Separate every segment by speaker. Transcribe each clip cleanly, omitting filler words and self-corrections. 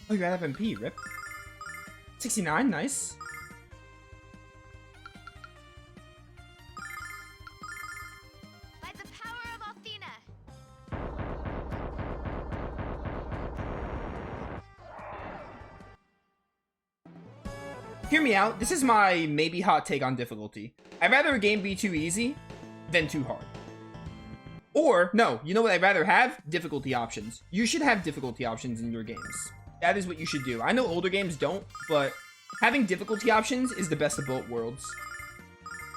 Speaker 1: Oh, you're out of MP, rip. 69, nice.
Speaker 2: By the power of Athena.
Speaker 1: Hear me out. This is my maybe hot take on difficulty. I'd rather a game be too easy than too hard. Or, no, you know what I'd rather have? Difficulty options. You should have difficulty options in your games. That is what you should do. I know older games don't, but having difficulty options is the best of both worlds.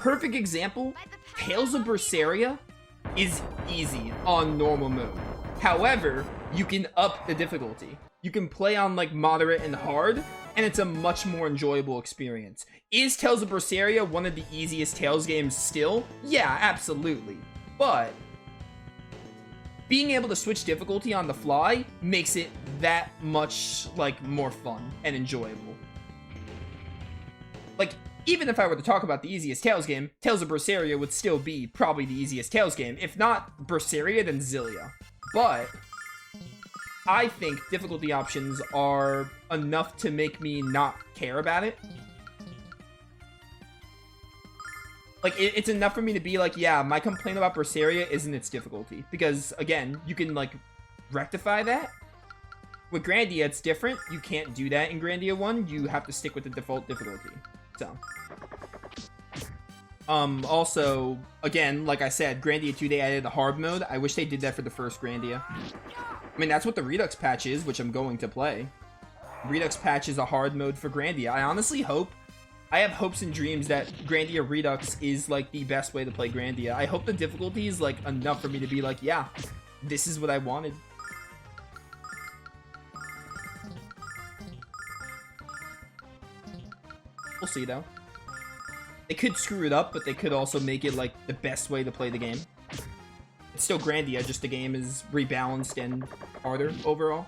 Speaker 1: Perfect example, Tales of Berseria is easy on normal mode. However, you can up the difficulty. You can play on like moderate and hard, and it's a much more enjoyable experience. Is Tales of Berseria one of the easiest Tales games still? Yeah, absolutely. But being able to switch difficulty on the fly makes it that much like more fun and enjoyable. Like, even if I were to talk about the easiest Tales game, Tales of Berseria would still be probably the easiest Tales game. If not Berseria, then Xillia. But I think difficulty options are enough to make me not care about it. Like, it's enough for me to be like, yeah, my complaint about Berseria isn't its difficulty. Because, again, you can, like, rectify that. With Grandia, it's different. You can't do that in Grandia 1. You have to stick with the default difficulty. So. Also, again, like I said, Grandia 2, they added the hard mode. I wish they did that for the first Grandia. I mean, that's what the Redux patch is, which I'm going to play. Redux patch is a hard mode for Grandia. I honestly hope, I have hopes and dreams that Grandia Redux is, like, the best way to play Grandia. I hope the difficulty is, like, enough for me to be like, yeah, this is what I wanted. We'll see, though. They could screw it up, but they could also make it, like, the best way to play the game. It's still Grandia, just the game is rebalanced and harder overall.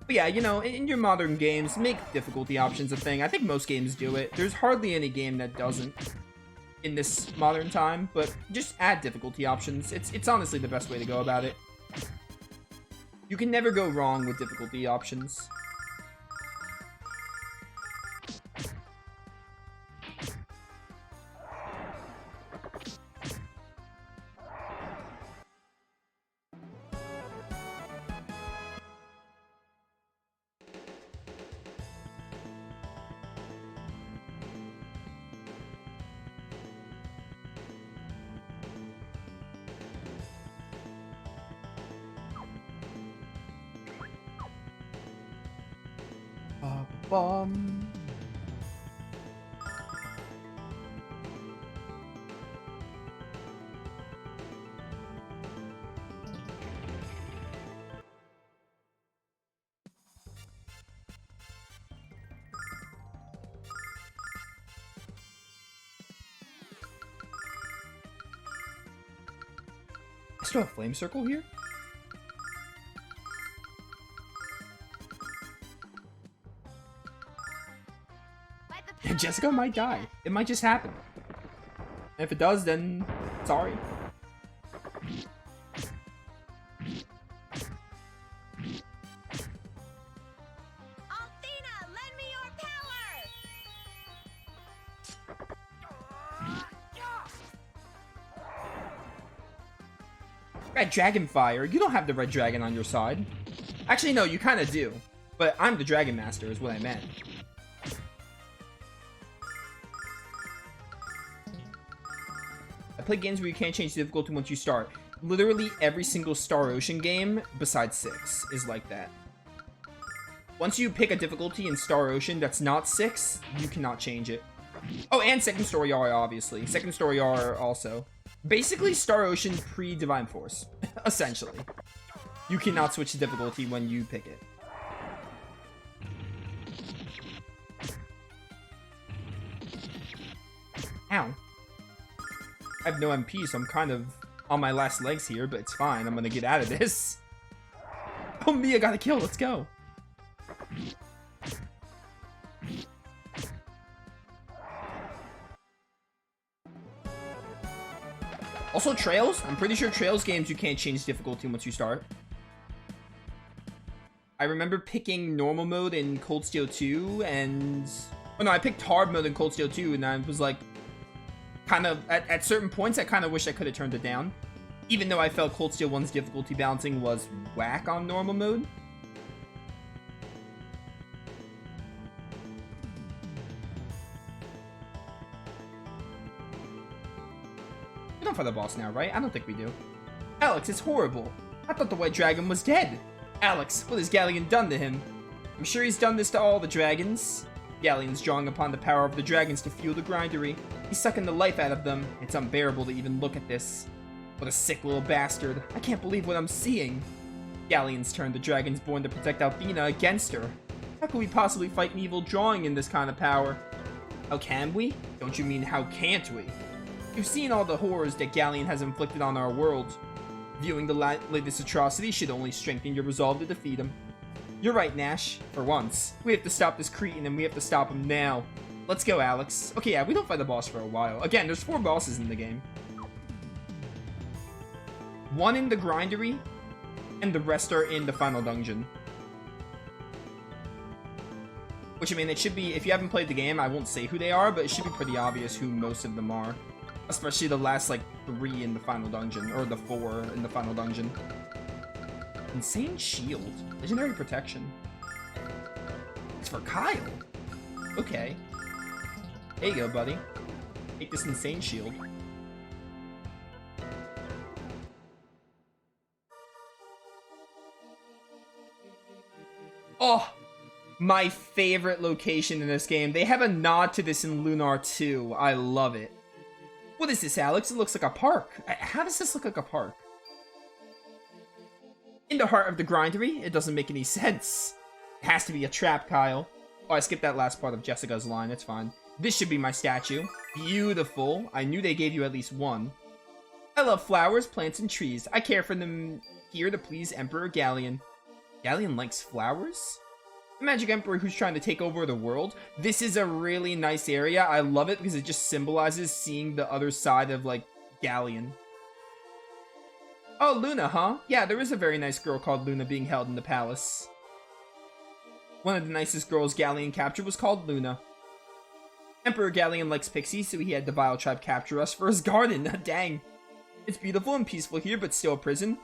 Speaker 1: But yeah, you know, in your modern games, make difficulty options a thing. I think most games do it. There's hardly any game that doesn't in this modern time, but just add difficulty options. It's honestly the best way to go about it. You can never go wrong with difficulty options. Bum. I still have Flame Circle here? Jessica might die. It might just happen. And if it does, then sorry.
Speaker 2: Athena, lend me your power.
Speaker 1: Red Dragon Fire. You don't have the Red Dragon on your side. Actually, no, you kind of do. But I'm the Dragon Master is what I meant. I play games where you can't change the difficulty once you start. Literally every single Star Ocean game, besides 6, is like that. Once you pick a difficulty in Star Ocean that's not 6, you cannot change it. Oh, and Second Story R, obviously. Second Story R also. Basically, Star Ocean pre-Divine Force, essentially. You cannot switch the difficulty when you pick it. Ow. I have no MP, so I'm kind of on my last legs here, but it's fine. I'm gonna get out of this. Oh, Mia got a kill. Let's go. Also, Trails. I'm pretty sure Trails games you can't change difficulty once you start. I remember picking normal mode in Cold Steel 2 and... Oh no, I picked hard mode in Cold Steel 2 and I was like... Kind of, at certain points, I kind of wish I could have turned it down. Even though I felt Cold Steel 1's difficulty balancing was whack on normal mode. We don't fight the boss now, right? I don't think we do. Alex, it's horrible. I thought the white dragon was dead. Alex, what has Ghaleon done to him? I'm sure he's done this to all the dragons. Ghaleon's drawing upon the power of the dragons to fuel the grindery. He's sucking the life out of them. It's unbearable to even look at this. What a sick little bastard. I can't believe what I'm seeing. Ghaleon's turned the dragons born to protect Althena against her. How can we possibly fight an evil drawing in this kind of power? How can we? Don't you mean how can't we? You've seen all the horrors that Ghaleon has inflicted on our world. Viewing the latest atrocity should only strengthen your resolve to defeat him. You're right, Nash. For once. We have to stop this cretin and we have to stop him now. Let's go, Alex. Okay, yeah, we don't fight the boss for a while. Again, there's 4 bosses in the game. 1 in the grindery, and the rest are in the final dungeon. Which, I mean, it should be, if you haven't played the game, I won't say who they are, but it should be pretty obvious who most of them are. Especially the last, like, 3 in the final dungeon, or the 4 in the final dungeon. Insane Shield. Legendary Protection. It's for Kyle. Okay. There you go, buddy. Take this Insane Shield. Oh! My favorite location in this game. They have a nod to this in Lunar 2. I love it. What is this, Alex? It looks like a park. How does this look like a park? In the heart of the grindery? It doesn't make any sense. It has to be a trap, Kyle. Oh, I skipped that last part of Jessica's line. It's fine. This should be my statue. Beautiful. I knew they gave you at least one. I love flowers, plants, and trees. I care for them here to please Emperor Ghaleon. Ghaleon likes flowers? The Magic Emperor who's trying to take over the world. This is a really nice area. I love it because it just symbolizes seeing the other side of, like, Ghaleon. Oh, Luna, huh? Yeah, there is a very nice girl called Luna being held in the palace. One of the nicest girls Ghaleon captured was called Luna. Emperor Ghaleon likes pixies, so he had the Vile Tribe capture us for his garden. Dang. It's beautiful and peaceful here, but still a prison.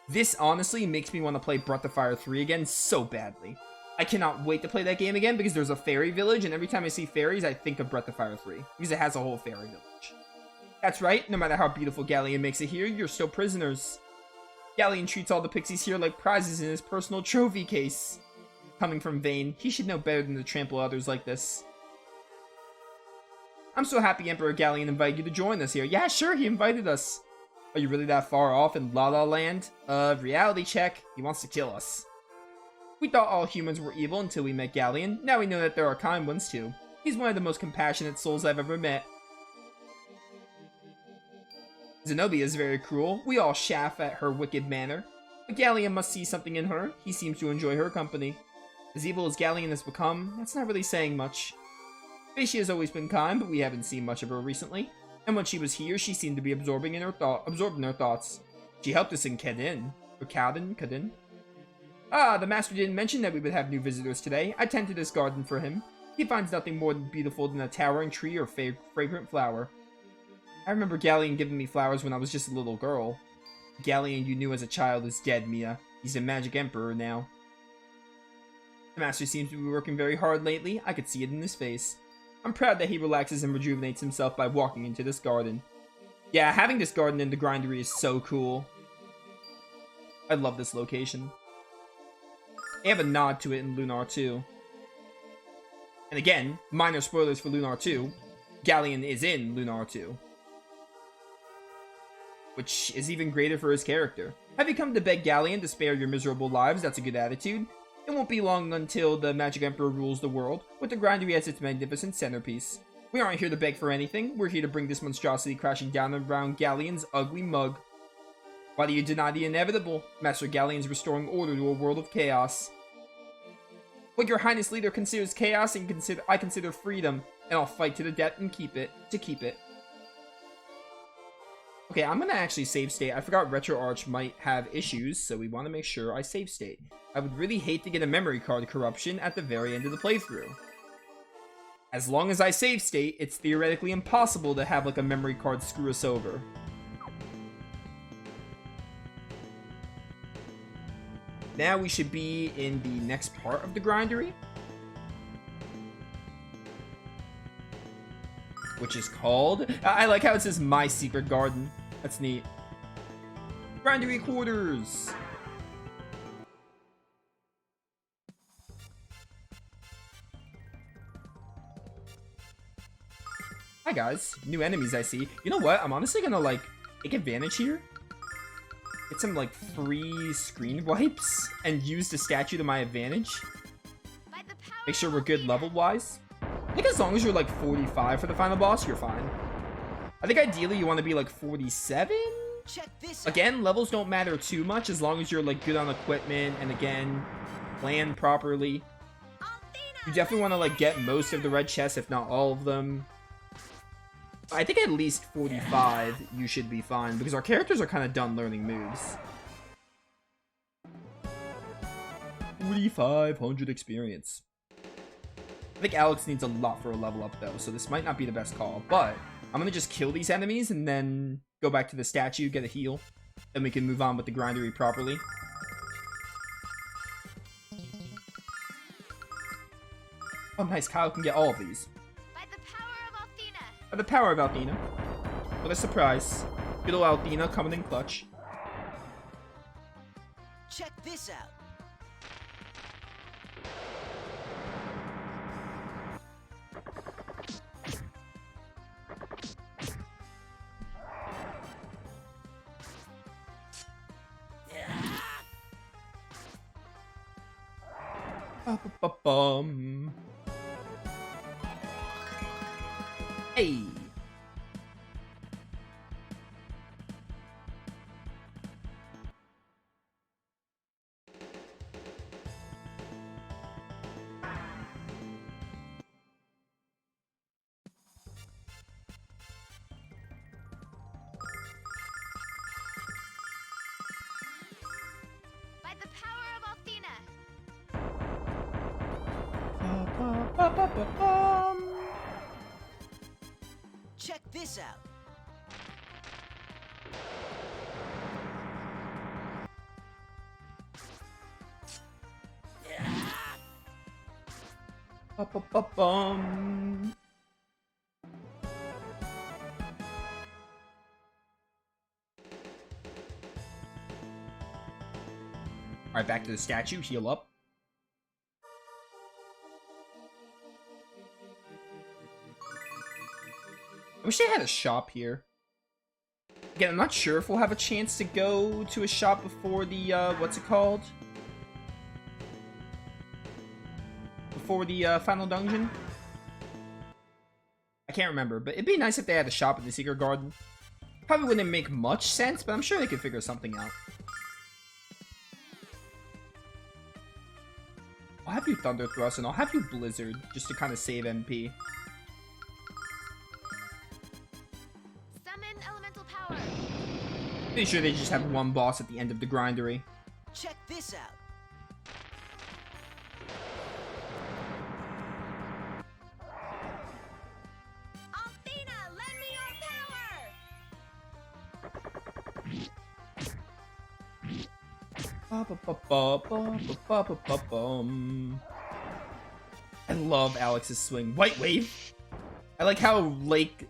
Speaker 1: This honestly makes me want to play Breath of Fire 3 again so badly. I cannot wait to play that game again because there's a fairy village, and every time I see fairies, I think of Breath of Fire 3 because it has a whole fairy village. That's right, no matter how beautiful Ghaleon makes it here, you're still prisoners. Ghaleon treats all the pixies here like prizes in his personal trophy case. Coming from Vayne, he should know better than to trample others like this. I'm so happy Emperor Ghaleon invited you to join us here. Yeah, sure, he invited us. Are you really that far off in La La Land? Reality check. He wants to kill us. We thought all humans were evil until we met Ghaleon. Now we know that there are kind ones too. He's one of the most compassionate souls I've ever met. Zenobia is very cruel. We all chaff at her wicked manner. But Ghaleon must see something in her. He seems to enjoy her company. As evil as Ghaleon has become, that's not really saying much. Facia has always been kind, but we haven't seen much of her recently. And when she was here, she seemed to be absorbed in her thoughts. She helped us in Kadin. Or Kadin? Ah, the master didn't mention that we would have new visitors today. I tended this garden for him. He finds nothing more beautiful than a towering tree or fragrant flower. I remember Ghaleon giving me flowers when I was just a little girl. Ghaleon you knew as a child is dead, Mia. He's a magic emperor now. The master seems to be working very hard lately. I could see it in his face. I'm proud that he relaxes and rejuvenates himself by walking into this garden. Yeah, having this garden in the grindery is so cool. I love this location. They have a nod to it in Lunar 2. And again, minor spoilers for Lunar 2. Ghaleon is in Lunar 2. Which is even greater for his character. Have you come to beg Ghaleon to spare your miserable lives? That's a good attitude. It won't be long until the Magic Emperor rules the world, with the grindery as its magnificent centerpiece. We aren't here to beg for anything. We're here to bring this monstrosity crashing down around Ghaleon's ugly mug. Why do you deny the inevitable? Master Ghaleon's restoring order to a world of chaos. What your highness leader considers chaos, and I consider freedom, and I'll fight to the death and keep it. Okay, I'm gonna actually save state. I forgot RetroArch might have issues, so we want to make sure I save state. I would really hate to get a memory card corruption at the very end of the playthrough. As long as I save state, it's theoretically impossible to have like a memory card screw us over. Now we should be in the next part of the grindery, which is called... I like how it says My Secret Garden. That's neat. Grindery Quarters! Hi guys, new enemies I see. You know what? I'm honestly gonna like take advantage here. Get some like free screen wipes and use the statue to my advantage. Make sure we're good level-wise. I think as long as you're like 45 for the final boss, you're fine. I think ideally you want to be like 47?
Speaker 3: Check this out.
Speaker 1: Again, levels don't matter too much as long as you're like good on equipment and again, plan properly. You definitely want to like get most of the red chests, if not all of them. I think at least 45 you should be fine because our characters are kind of done learning moves. 4,500 experience. I think Alex needs a lot for a level up though, so this might not be the best call, but I'm gonna just kill these enemies and then go back to the statue, get a heal, then we can move on with the grindery properly. Oh nice, Kyle can get all of these. By the power of Althena. What a surprise. Good old Althena coming in clutch.
Speaker 3: Check this out.
Speaker 1: Ba-ba-ba-bum. Hey.
Speaker 2: By the power of Athena.
Speaker 1: Ba-ba-ba-ba-bum.
Speaker 3: Check this out.
Speaker 1: Ba-ba-ba-bum. Alright, back to the statue, heal up. I wish they had a shop here. Again, I'm not sure if we'll have a chance to go to a shop before the, what's it called? Before the, final dungeon? I can't remember, but it'd be nice if they had a shop in the Secret Garden. Probably wouldn't make much sense, but I'm sure they could figure something out. I'll have you Thunder Thrust, and I'll have you Blizzard, just to kind of save MP.
Speaker 2: Summon elemental power.
Speaker 1: Pretty sure they just have one boss at the end of the grindery.
Speaker 3: Check this out.
Speaker 2: Athena, lend me your power.
Speaker 1: I love Alex's swing. White Wave. I like how Lake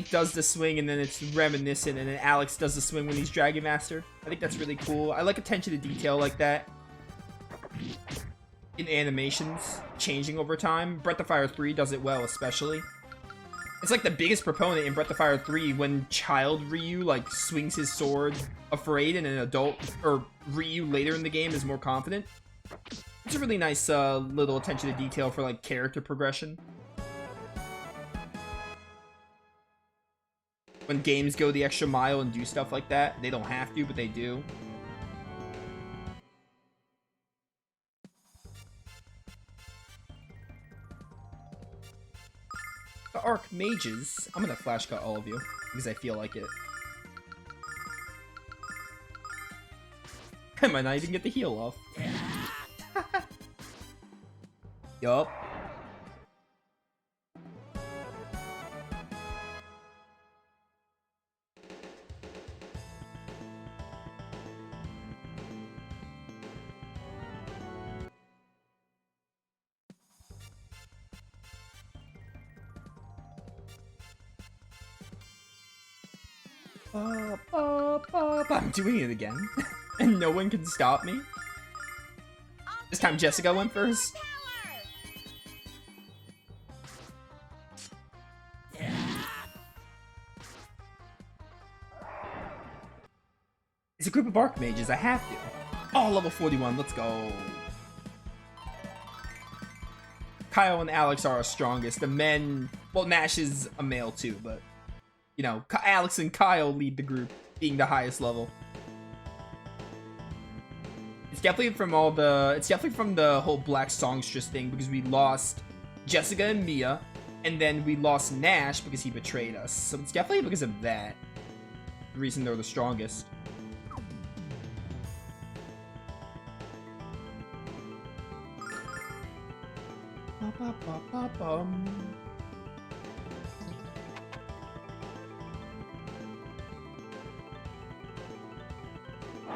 Speaker 1: does the swing and then it's reminiscent, and then Alex does the swing when he's Dragon Master. I think that's really cool. I like attention to detail like that in animations changing over time. Breath of Fire 3 does it well, especially. It's like the biggest proponent in Breath of Fire 3 when child Ryu like swings his sword afraid and an adult or Ryu later in the game is more confident. It's a really nice little attention to detail for like character progression. When games go the extra mile and do stuff like that, they don't have to, but they do. The Archmages. I'm gonna flash cut all of you because I feel like it. I might not even get the heal off. Yup. I'm doing it again. And no one can stop me. This time Jessica went first. It's a group of Archmages, I have to. Oh, level 41, let's go. Kyle and Alex are our strongest. The men, well, Nash is a male too, but you know, Alex and Kyle lead the group, being the highest level. It's definitely from the whole Black Songstress thing, because we lost Jessica and Mia, and then we lost Nash because he betrayed us. So it's definitely because of that. The reason they're the strongest.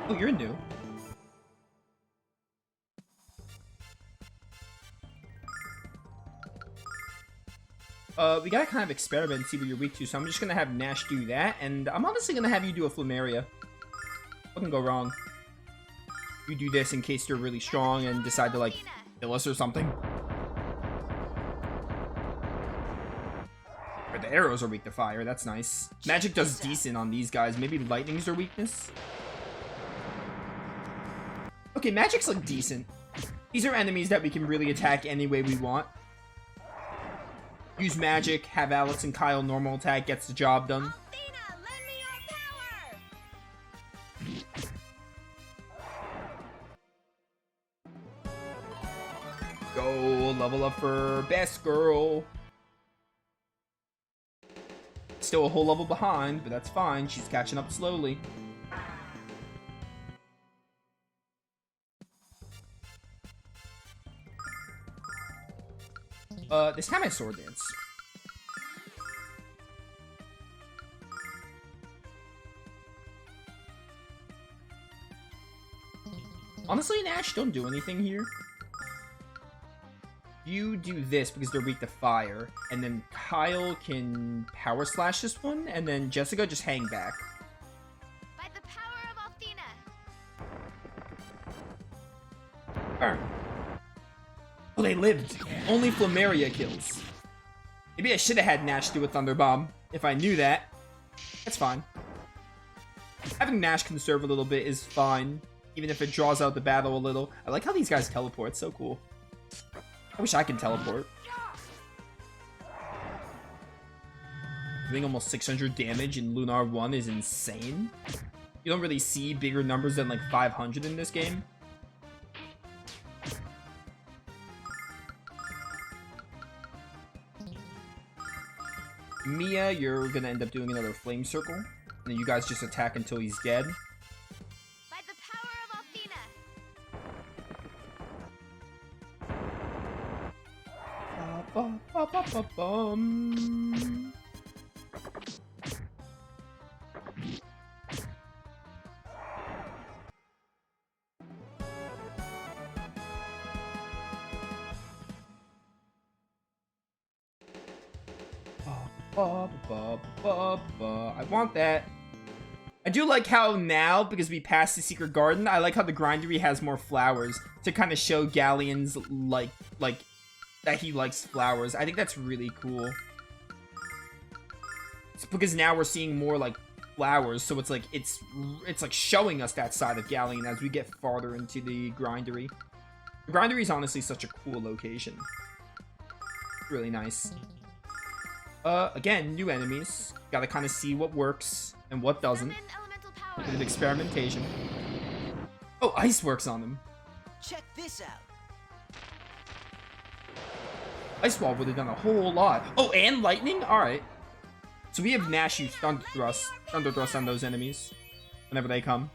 Speaker 1: Oh, you're new. We gotta kind of experiment and see what you're weak to, so I'm just gonna have Nash do that, and I'm honestly gonna have you do a Flumeria. What can go wrong? You do this in case you're really strong and decide to, like, kill us or something. Or the arrows are weak to fire, that's nice. Magic does decent on these guys. Maybe lightning's their weakness? Okay, magic's, like, decent. These are enemies that we can really attack any way we want. Use magic, have Alex and Kyle normal attack, gets the job done. Go level up for best girl. Still a whole level behind, but that's fine. She's catching up slowly. This time I sword dance. Honestly, Nash, don't do anything here. You do this because they're weak to fire, and then Kyle can power slash this one, and then Jessica just hang back.
Speaker 2: By the power of Althena.
Speaker 1: Burn. Oh, they lived. Only Flumeria kills. Maybe I should have had Nash do a Thunder Bomb. If I knew that. That's fine. Having Nash conserve a little bit is fine. Even if it draws out the battle a little. I like how these guys teleport. It's so cool. I wish I could teleport. Doing almost 600 damage in Lunar 1 is insane. You don't really see bigger numbers than like 500 in this game. Mia, you're gonna end up doing another flame circle. And then you guys just attack until he's dead.
Speaker 2: By the power of
Speaker 1: Ba-ba-ba-ba-bum. I want that. I do like how now, because we passed the secret garden, I like how the grindery has more flowers to kind of show Ghaleon's like that he likes flowers. I think that's really cool. It's because now we're seeing more like flowers, so it's like showing us that side of Ghaleon as we get farther into the grindery. The grindery is honestly such a cool location. Really nice. Again, new enemies. Gotta kind of see what works and what doesn't.
Speaker 2: summon elemental
Speaker 1: A
Speaker 2: power.
Speaker 1: bit of experimentation. Oh, ice works on them.
Speaker 3: Check this out.
Speaker 1: Ice Wall would have done a whole lot. Oh, and lightning? Alright. So we have Nash use Thunder Thrust on those enemies whenever they come.